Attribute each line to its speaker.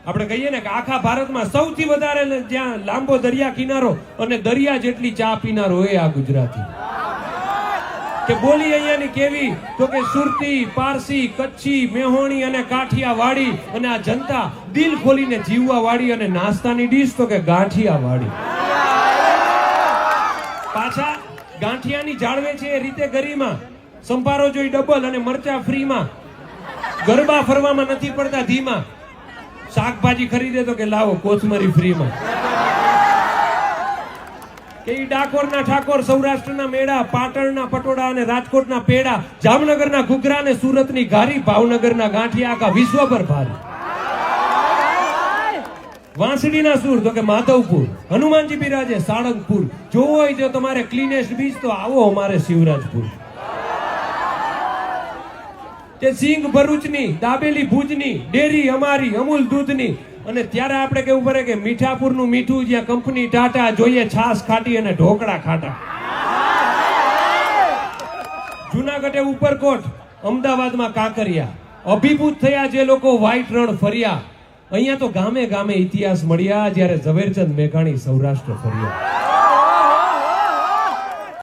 Speaker 1: આપણે કહીએ ને કે આખા ભારતમાં સૌથી વધારે જ્યાં લાંબો દરિયા કિનારો અને દરિયા જેટલી ચા પીનારો એ આ ગુજરાતી. કે બોલી અહીંયાની કેવી તો કે સુરતી, પારસી, કચ્છી, મેહોણી અને કાઠિયાવાડી, અને આ જનતા દિલ ખોલીને જીવવા વાળી, અને નાસ્તાની ડીશ તો કે ગાંઠિયાવાડી. પાછા ગાંઠિયાની જાળવે છે એ રીતે ગરીમાં, સંભારો જોઈ ડબલ અને મરચા ફ્રીમાં, ગરબા ફરવામાં નથી પડતા ધીમા, શાકભાજી ખરીદે તો કે લાવો કોથમરી ફ્રીમાં. કે ડાકોરના ઠાકોર, સૌરાષ્ટ્રના મેળા, પાટણના પટોળા અને રાજકોટના પેડા, જામનગરના ઘૂઘરા અને સુરતની ઘારી, ભાવનગરના ગાંઠિયા આખા વિશ્વભર ભારી. વાંસળીના સૂર તો કે માધવપુર, હનુમાનજી બિરાજે સાળંગપુર, જોવો હોય જો તમારે ક્લીનેસ્ટ બીચ તો આવો અમારે શિવરાજપુર. કે સિંગ ભરૂચની, દાબેલી ભુજની, ડેરી અમારી અમૂલ દૂધની, અને ત્યારે આપણે કેવું પડે કે મીઠાપુરનું મીઠું, જ્યાં કંપની ટાટા, જોઈએ છાસ ખાટી અને ઢોકળા ખાટા. જુનાગઢે ઉપરકોટ, અમદાવાદમાં કાંકરિયા, અભિભૂત થયા જે લોકો વ્હાઈટ રણ ફર્યા. અહીંયા તો ગામે ગામે ઇતિહાસ મળ્યા જ્યારે ઝવેરચંદ મેઘાણી સૌરાષ્ટ્ર ફર્યા.